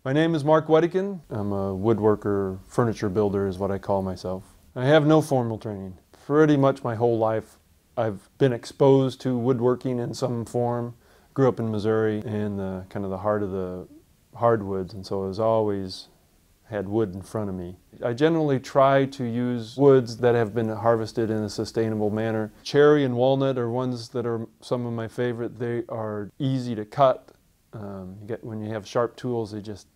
My name is Mark Wedekind. I'm a woodworker, furniture builder is what I call myself. I have no formal training. Pretty much my whole life I've been exposed to woodworking in some form. Grew up in Missouri in the kind of the heart of the hardwoods, and so I was always had wood in front of me. I generally try to use woods that have been harvested in a sustainable manner. Cherry and walnut are ones that are some of my favorite. They are easy to cut. When you have sharp tools, they just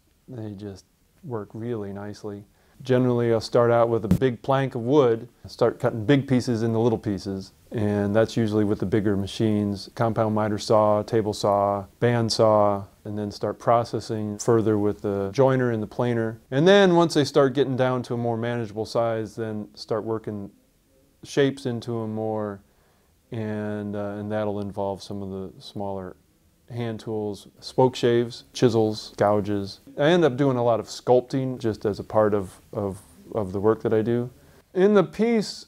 work really nicely. Generally, I'll start out with a big plank of wood, start cutting big pieces into little pieces, and that's usually with the bigger machines, compound miter saw, table saw, band saw, and then start processing further with the joiner and the planer. And then once they start getting down to a more manageable size, then start working shapes into them more, and that'll involve some of the smaller hand tools, spoke shaves, chisels, gouges. I end up doing a lot of sculpting just as a part of the work that I do. In the piece,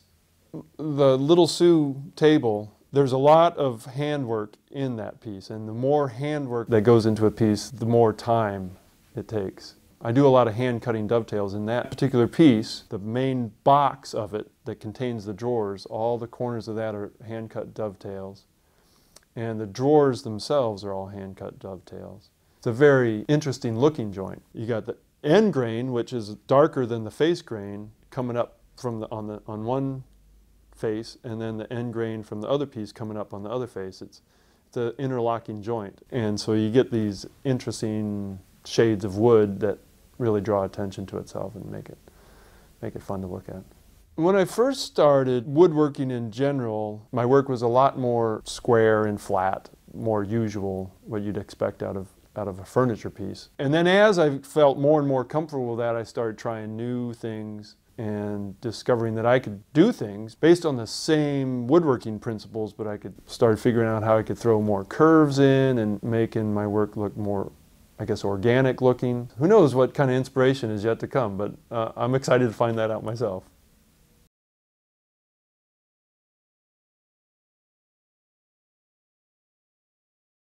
the Little Sioux table, there's a lot of handwork in that piece, and the more handwork that goes into a piece, the more time it takes. I do a lot of hand cutting dovetails. In that particular piece, the main box of it that contains the drawers, all the corners of that are hand cut dovetails. And the drawers themselves are all hand-cut dovetails. It's a very interesting looking joint. You got the end grain, which is darker than the face grain, coming up from on one face, and then the end grain from the other piece coming up on the other face. It's an interlocking joint. And so you get these interesting shades of wood that really draw attention to itself and make it fun to look at. When I first started woodworking in general, my work was a lot more square and flat, more usual, what you'd expect out of a furniture piece. And then as I felt more and more comfortable with that, I started trying new things and discovering that I could do things based on the same woodworking principles, but I could start figuring out how I could throw more curves in and making my work look more, I guess, organic looking. Who knows what kind of inspiration is yet to come, but I'm excited to find that out myself.